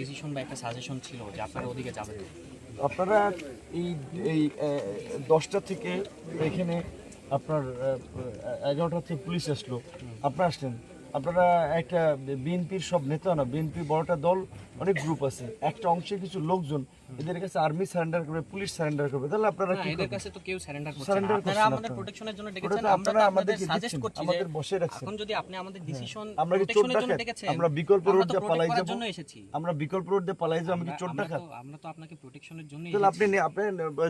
Decision বা একটা suggestion ছিল যে আপনারা ওদিকে যাবেন। আপনারা এই 10টা থেকে এখানে আপনার 11টা থেকে পুলিশ আসলো, আপনারা আসলেন। আপনারা একটা বিএনপির সব নেতা না, বিএনপি বড়টা দল, অনেক গ্রুপ আছে, একটা অংশের কিছু লোকজন এদের কাছে আর্মি সারেন্ডার করবে, পুলিশ সারেন্ডার করবে, তাহলে আপনারা কি এদের কাছে তো কেউ সারেন্ডার করছে না। সারেন্ডার আপনারা করছেন আমাদের আপনারা। প্রোটেকশনের জন্য ওটা ডেকেছেন, তো আমরা আপনারা আপনাদের আমাদেরকে সাজেস্ট দিচ্ছেন, করছি যে আমাদের বসে রাখছেন। এখন যদি আপনি আমাদের ডিসিশন আমরা কি চোর প্রোটেকশনের জন্য ডাকাত? ডেকেছেন, আমরা বিকল্প রোড দিয়ে পালাই যাব? জন্য এসেছি। আমরা বিকল্প রোড দিয়ে পালাই যাব? আমি কি চোর ডাকাত? আমরা তো আপনাকে প্রোটেকশনের জন্য তাহলে এসেছি। আপনি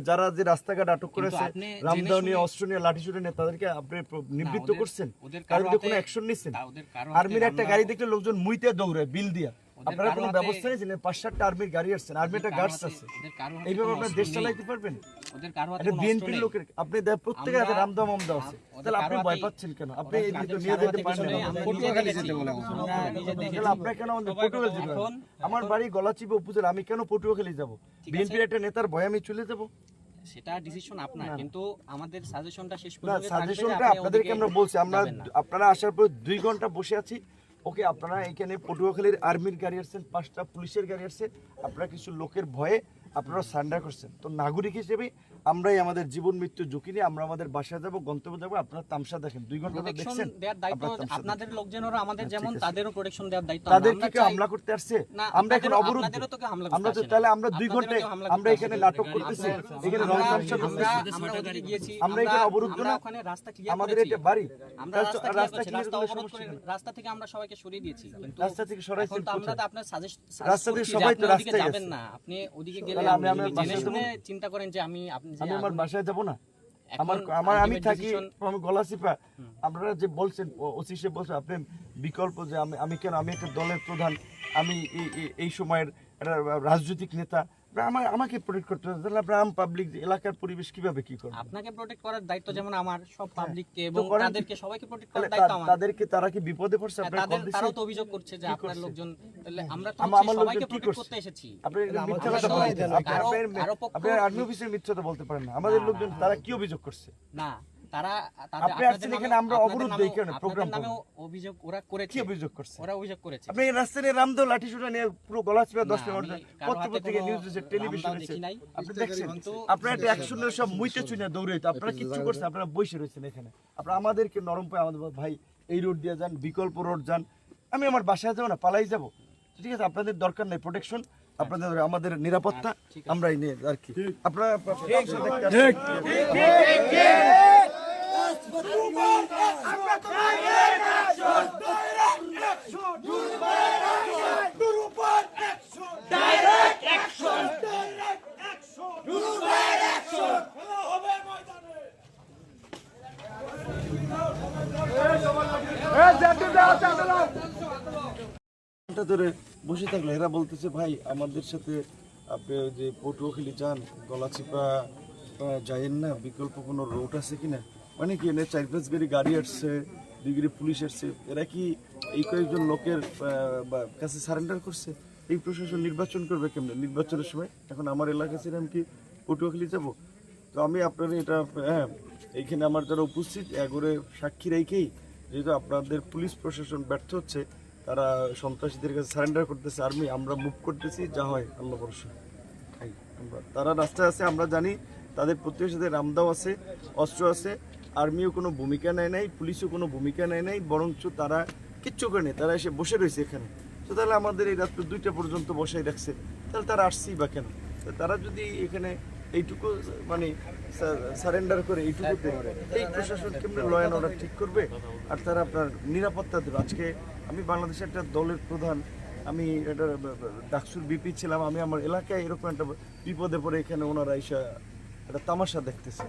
যারা যে রাস্তাঘাট আটক করেছে, আপনি রামদাও নিয়ে, জেনে অস্ত্র নিয়ে, লাঠিসুটা নিয়ে, তাদেরকে আপনি নিবৃত্ত করছেন, ওদের তার বিরুদ্ধে কোনো হাতে- অ্যাকশন নিচ্ছেন? ওদের কারো আর্মির হাতে একটা আমরা- গাড়ি দেখলে লোকজন মুইতে দৌড়ায় বিল দিয়া, আপনারা কারো কোনো হাতে- ব্যবস্থা নিয়েছেন? 5-7টা আর্মির গাড়ি আসছেন, আর্মিটা গার্ডস আছে, ওদের কারো হাতে এইভাবে কোনো আপনার অস্ত্র দেশ নেই। চালাইতে পারবেন? ওদের কারো হাতে একটা কোনো অস্ত্র বিএনপির নেই। লোকের আপনি প্রত্যেকের হাতে রামদাও মামদাও আছে, তাহলে আপনি ভয় পাচ্ছেন কেন? আপনি এই দিকে নিয়ে যেতে পারেন না? পটুয়াখালী যেতে বলে তাহলে আপনারা কেন আমাদের পটুয়াখালী যেতে পারেন? আমার বাড়ি গলাচিপা উপজেলা, আমি কেন পটুয়াখালী যাব? বিএনপির একটা নেতার ভয় আমি চলে যাব? সেটা ডিসিশন আপনার, কিন্তু আমাদের সাজেশনটা শেষ না, পর্যন্ত থাকবে যে সাজেশনটা আপনি আপনাদেরকে ওদিকে আমরা বলছি, যাবেন না। আপনারা আসার পর 2 ঘন্টা বসে আছি। ওকে, আপনারা এখানে পটুয়াখালীর আর্মির গাড়ি আসছেন, 5টা পুলিশের গাড়ি আসছে, আপনারা কিছু লোকের ভয়ে আপনারা সারেন্ডার করছেন। তো নাগরিক হিসেবে আমরাই আমাদের জীবন মৃত্যু ঝুঁকি নিয়ে আমরা আমাদের বাসায় যাব, গন্তব্যে যাব। আপনারা তামসা দেখেন, 2 ঘন্টা প্রোটেকশন দেখছেন, দেওয়ার দায়িত্ব আপনারা তামসা আপনাদের লোকজনেরও আমাদের যেমন, ঠিক আছে। তাদেরও প্রোটেকশন দেওয়ার দায়িত্ব তাদের আমরা কি কেউ চাই। হামলা করতে আসছে? না, আমরা এখানে আপনাদেরও- অবরুদ্ধ, আপনাদেরও তো কেউ হামলা আমরা করতে তো আসে তাহলে না। আমরা 2 আপনাদেরও ঘন্টায় কেউ হামলা আমরা করতে এখানে আসে না। নাটক করতেছি, এখানে রং তামসা করতেছি, আমরা ওদিকে গিয়েছি, আমরা এখানে অবরুদ্ধ আমরা না? ওখানে রাস্তা ক্লিয়ার আমাদের করেছি। এটা বাড়ি, আমরা রাস্তা রাস্তা clear রাস্তা করলে অবরোধ সমস্যা করে নেই। রাস্তা থেকে আমরা সবাইকে সরিয়ে দিয়েছি, কিন্তু রাস্তা থেকে সরাইছেন এখন তো আমরা কোথায়? তো আপনার সাজেস্ট রাস্তা থেকে সবাই তো রাস্তায় যাবেন গেছে। না। আপনি ওদিকে গেলে তাহলে আমি আপনি আমার জেনে বাসায় শুনে যাবো? চিন্তা করেন যে আমি আপনি যে আমি আমার আগুন- বাসায় যাব না? এখন আমার আমি ultimate থাকি, decision- আমি গলাচিপা। আপনারা যে বলছেন, ওসি সাহেব বলছেন আপনি বিকল্প, যে আমি কেন, আমি একটা দলের প্রধান, আমি এই সময়ের একটা রাজনৈতিক নেতা, আমাকে প্রোটেক্ট করতে হবে। তাহলে আপনার আম পাবলিক এলাকার পরিবেশ কিভাবে কি করবে? আপনাকে প্রোটেক্ট করার দায়িত্ব যেমন আমার, সব পাবলিককে তো এবং করেন। তাদেরকে সবাইকে প্রোটেক্ট তাহলে করার দায়িত্ব আমার। তাদেরকে, তারা কি বিপদে পড়ছে? হ্যাঁ, আপনার কল দিছে? তারাও তো অভিযোগ করছে যে কি আপনার করছে? লোকজন, তাহলে আমরা তো আমার হচ্ছে সবাইকে লোকজন কি প্রোটেক্ট করছে? করতে এসেছি। আপনি এটা মিথ্যা আমরা কথা তো বলছেন। কারো পক্ষ- আপনি আর্মি অফিসের মিথ্যা কথা বলতে পারেন না। আমাদের লোকজন তারা কি অভিযোগ করছে? না, তারা আপনি আসছেন এখানে, আমরা অবরুদ্ধ এই কারণে প্রোগ্রাম নামে অভিযোগ ওরা করেছে। কি অভিযোগ করছে? ওরা অভিযোগ করেছে। আপনি এই রাস্তায় নিয়ে রামদাও লাঠিসোঁটা নিয়ে পুরো গলাচিপা 10টা আমি কারো পত্র হাতে পত্রিকা, কোনো নিউজ হচ্ছে, টেলিভিশন রামদাও হচ্ছে, দেখি নাই। আপনি দেখছেন? কিন্তু আপনারা একটা অ্যাকশনের সব মুইতে চুনে দৌড়াইতে, আপনারা কিচ্ছু করছেন? আপনারা বসে রয়েছেন এখানে। আপনারা আমাদেরকে নরম পায়, আমাদের ভাই এই রোড দিয়ে যান, বিকল্প রোড যান। আমি আমার বাসায় যাবো না, পালাই যাব? ঠিক আছে, আপনাদের দরকার নেই প্রোটেকশন, আপনাদের আমাদের নিরাপত্তা আমরাই নিয়ে আর কি। আপনারা ঘন্টা ধরে বসে থাকলে এরা বলতেছে ভাই আমাদের সাথে আপনি যে পটুয়াখালী যান, গলাচিপা যাইয়েন না, বিকল্প কোনো রোড আছে কিনা? মানে কি এনে 4-5 গাড়ি আসছে, 2 গাড়ি পুলিশ আসছে, এরা কি এই কয়েকজন লোকের কাছে সারেন্ডার করছে? এই প্রশাসন নির্বাচন করবে কেমনে নির্বাচনের সময়? এখন আমার এলাকা ছিল, আমি কি পটুয়াখালী যাব? তো আমি আপনার এটা, হ্যাঁ, এইখানে আমার যারা উপস্থিত এগোরে সাক্ষী রেখেই, যেহেতু আপনাদের পুলিশ প্রশাসন ব্যর্থ হচ্ছে, তারা সন্ত্রাসীদের কাছে সারেন্ডার করতেছে, আর্মি, আমরা মুভ করতেছি, যা হয় আল্লাহ ভরসা। তারা রাস্তায় আছে, আমরা জানি তাদের প্রত্যেকের সাথে রামদাও আছে, অস্ত্র আছে, আর্মিও কোনো ভূমিকা নেয় নাই, পুলিশও কোনো ভূমিকা নেয় নাই, বরঞ্চ তারা কিচ্ছু করে নেই, তারা এসে বসে রয়েছে এখানে। তো তাহলে আমাদের এই রাত্র 2টা পর্যন্ত বসাই রাখছে, তাহলে তারা আসছেই বা কেন? তো তারা যদি এখানে এইটুকু মানে সারেন্ডার করে, এইটুকুতে এই প্রশাসন কেমনে ল অ্যান্ড অর্ডার ঠিক করবে? আর তারা আপনার নিরাপত্তা দেবে? আজকে আমি বাংলাদেশের একটা দলের প্রধান, আমি একটা ডাকসুর বিপি ছিলাম, আমি আমার এলাকায় এরকম একটা বিপদে পড়ে এখানে ওনারা এসে একটা তামাশা দেখতেছে।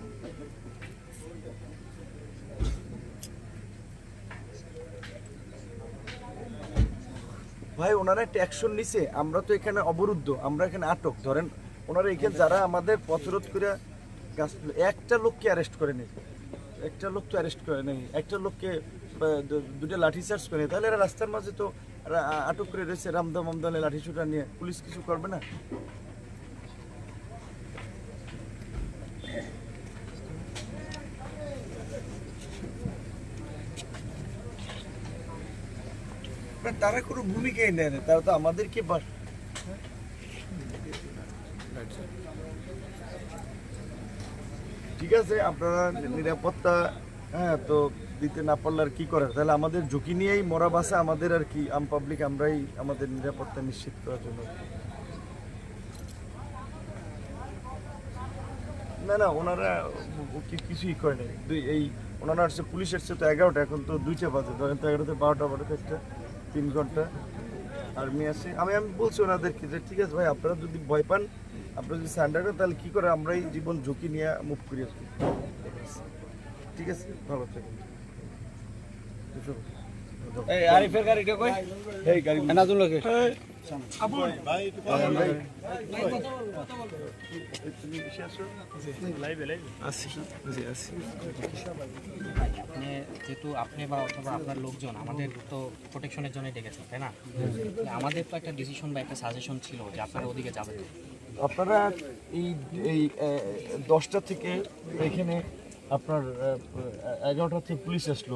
ভাই ওনারা একটা অ্যাকশন নিছে, আমরা তো এখানে অবরুদ্ধ, আমরা এখানে আটক। ধরেন ওনারা এখানে যারা আমাদের পথরোধ করে গাছ, একটা লোককে অ্যারেস্ট করে নেই, একটা লোক তো অ্যারেস্ট করে নেই, একটা লোককে 2টা লাঠি চার্জ করে নেই, তাহলে এরা রাস্তার মাঝে তো আটক করে রয়েছে রামদা মামদানে লাঠি ছুটা নিয়ে, পুলিশ কিছু করবে না? তারা কোনো ভূমিকাই নেয় না, তারা তো আমাদেরকে ঠিক আছে, আপনারা নিরাপত্তা তো দিতে না পারলে আর কি করার, তাহলে আমাদের ঝুঁকি নিয়েই মরা বাসা আমাদের আর কি, আম পাবলিক আমরাই আমাদের নিরাপত্তা নিশ্চিত করার জন্য। না না, ওনারা কিছুই করে নাই। এই ওনারা আসছে, পুলিশ আসছে তো 11টা, এখন তো 2টা বাজে, ধরেন তো 11টা 12টা 1টা 3 ঘন্টা আর্মি আসে। আমি বলছি ওনাদেরকে যে ঠিক আছে ভাই, আপনারা যদি ভয় পান, আপনারা যদি সারেন্ডার করেন, তাহলে কী করে আমরাই জীবন ঝুঁকি নিয়ে মুভ করি আর কি। ঠিক আছে, ভালো থাকেন। এই আরিফের গাড়িটা কই? এই গাড়ি এনাজুল লোকে আবুল ভাই একটু কথা বল। তুমি এসে আসো লাইভে আসি। আপনি যেহেতু আপনি বা অথবা আপনার লোকজন আমাদের তো প্রোটেকশনের জন্য ডেকেছেন, তাই না? আমাদের তো একটা ডিসিশন বা একটা সাজেশন ছিল যে আপনারা ওদিকে যাবেন। আপনারা এই 10টা থেকে এখানে আপনার 11টা থেকে পুলিশ আসলো,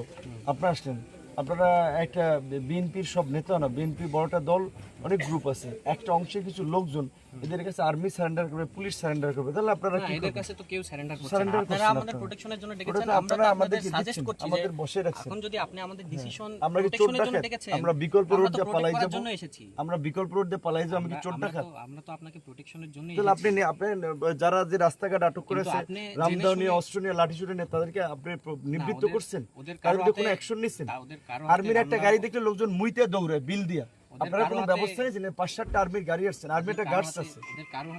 আপনারা আসলেন। আপনারা একটা বিএনপির সব নেতা না, বিএনপি বড়টা দল, অনেক গ্রুপ আছে, একটা অংশের কিছু লোকজন এদের কাছে আর্মি সারেন্ডার করবে, পুলিশ সারেন্ডার করবে, তাহলে আপনারা কি এদের কাছে তো কেউ সারেন্ডার করছে না। সারেন্ডার আপনারা আমাদের প্রোটেকশনের জন্য ডেকেছেন, আমরা আপনাদের সাজেস্ট করছি যে আমাদের বসে রাখছেন। এখন যদি আপনি আমাদের ডিসিশন আমরা কি চোর প্রোটেকশনের জন্য ডাকাত? ডেকেছেন, আমরা বিকল্প রোড দিয়ে পালাই যাব? জন্য এসেছি। আমরা বিকল্প রোড দিয়ে পালাই যাব? আমি কি চোর ডাকাত? আমরা তো আপনাকে প্রোটেকশনের জন্য তাহলে এসেছি। আপনি যারা যে রাস্তাঘাট আটক করেছে, আপনি রামদাও নিয়ে, অস্ত্র নিয়ে, লাঠি ছুটে নিয়ে, তাদেরকে আপনি নিবৃত্ত করছেন, তাদের কোনো অ্যাকশন নিচ্ছেন? আর্মির একটা গাড়ি দেখলে লোকজন মুইতে দৌড়ায় বিল দিয়া, আপনারা কোনো ব্যবস্থা নিয়েছেন? 5-7টা আর্মির গাড়ি আসছেন, আর্মিটা গার্ডস আছে,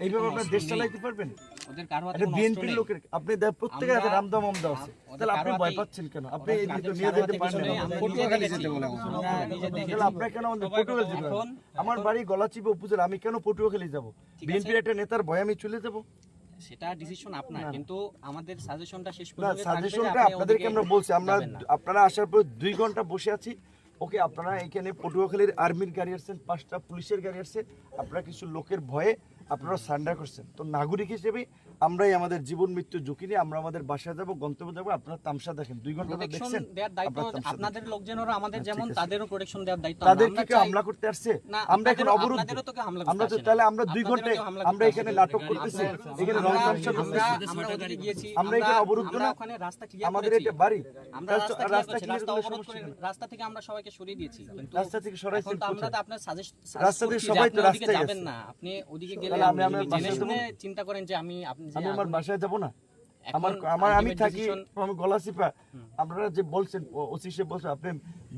এইভাবে আপনার দেশ চালাইতে পারবেন? এটা বিএনপির লোকের, আপনি প্রত্যেকের হাতে রামদাও মামদাও আছে, তাহলে আপনি ভয় পাচ্ছেন কেন? আপনি এই দিকে নিয়ে যেতে পারেন না, তাহলে আপনারা কেন আমাদের পটুয়াখালী যেতে পারেন? আমার বাড়ি গলাচিপা উপজেলা, আমি কেন পটুয়াখালী যাব? বিএনপির একটা নেতার ভয় আমি চলে যাব? সেটা ডিসিশন আপনার, কিন্তু আমাদের সাজেশনটা শেষ না, পর্যন্ত সাজেশনটা আপনাদেরকে আমরা বলছি, আপনারা আসার পর 2 ঘন্টা বসে আছি। ওকে, আপনারা এখানে পটুয়াখালীর আর্মির গাড়ি আসছেন, 5টা পুলিশের গাড়ি আসছে, আপনারা কিছু লোকের ভয়ে আপনারা সারেন্ডার করছেন। তো নাগরিক হিসেবে আমরাই আমাদের জীবন মৃত্যু ঝুঁকি নিয়ে আমরা আমাদের বাসায় যাব, গন্তব্যে যাব। আপনারা তামসা দেখেন, 2 ঘন্টা দেখছেন। দেওয়ার দায়িত্ব আপনাদের লোকজনেরও, আমাদের যেমন তাদেরও প্রোটেকশন দেওয়ার দায়িত্ব। তাদেরকে কি হামলা করতে আসছে? আমরা এখন অবরোধ, আমরা তো তাহলে আমরা 2 ঘন্টায় আমরা এখানে নাটক করতেছি, এখানে রং তামসা করতেছি, আমরা ওদিকে গিয়েছি, আমরা এখানে অবরুদ্ধ না, ওখানে রাস্তা ক্লিয়ার আমাদের করেছি, এটা বাড়ি, আমরা রাস্তা ক্লিয়ার করে অবরোধ করে রাস্তা থেকে আমরা সবাইকে সরিয়ে দিয়েছি। কিন্তু রাস্তা থেকে সরাইছেন এখন তো আমরা তো আপনার রাস্তা থেকে সবাই তো রাস্তায় যাবেন না, আপনি ওদিকে গেলে আমি জেনে শুনে চিন্তা করেন যে আমি আমার বাসায় যাব না? আমি থাকি, আমি গলাচিপা। আপনারা যে বলছেন, ওসি সাহেব বলছেন আপনি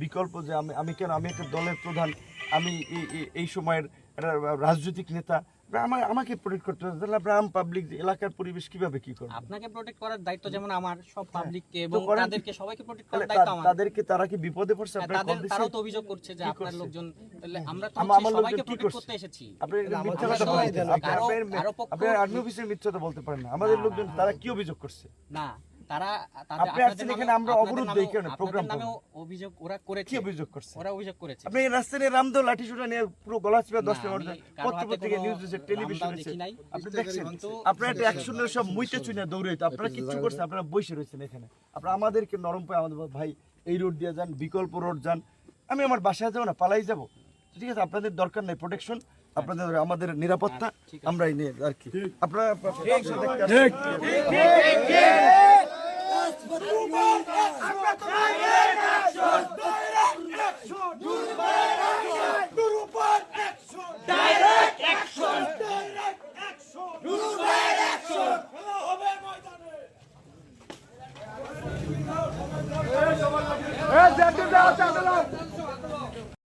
বিকল্প, যে আমি কেন, আমি একটা দলের প্রধান, আমি এই সময়ের একটা রাজনৈতিক নেতা, আমাকে প্রোটেক্ট করতে হবে, তাহলে আপনার আম পাবলিক এলাকার পরিবেশ কিভাবে কি করবে? আপনাকে প্রোটেক্ট করার দায়িত্ব যেমন আমার, সব পাবলিককে এবং তাদেরকে সবাইকে প্রোটেক্ট করার দায়িত্ব আমার। তাদেরকে তারা কি বিপদে পড়ছে? তারাও তো অভিযোগ করছে যে আপনার লোকজন, তাহলে আমরা তো সবাইকে প্রোটেক্ট করতে এসেছি। আপনি মিথ্যা কথা বলছেন, আপনি আর্মি অফিসের মিথ্যা কথা বলতে পারেন না। আমাদের লোকজন তারা কি অভিযোগ করছে? না, তারা আপনি আসছেন এখানে, আমরা অবরোধ দেই কেন? প্রোগ্রাম নামে অভিযোগ ওরা করেছে। কি অভিযোগ করছে? ওরা অভিযোগ করেছে আপনি এই রাস্তায় রামদাও লাঠি ছুটা নিয়ে পুরো গলাচিপা 10টা পত্র-পত্রিকা, নিউজ এসে, টেলিভিশন এসে আপনি দেখছেন, আপনারা একটা অ্যাকশনের সব মুইতে চুইনা দৌড়াইতো, আপনারা কিচ্ছু করছেন? আপনারা বসে রয়েছেন এখানে। আপনারা আমাদেরকে নরম পায়, আমাদের ভাই এই রোড দিয়ে যান, বিকল্প রোড যান, আমি আমার বাসায় যাবো না, পালাই যাব। ঠিক আছে, আপনাদের দরকার নেই প্রোটেকশন, আপনাদের আমাদের নিরাপত্তা আমরাই নিয়ে আর কি। আপনারা Direct action!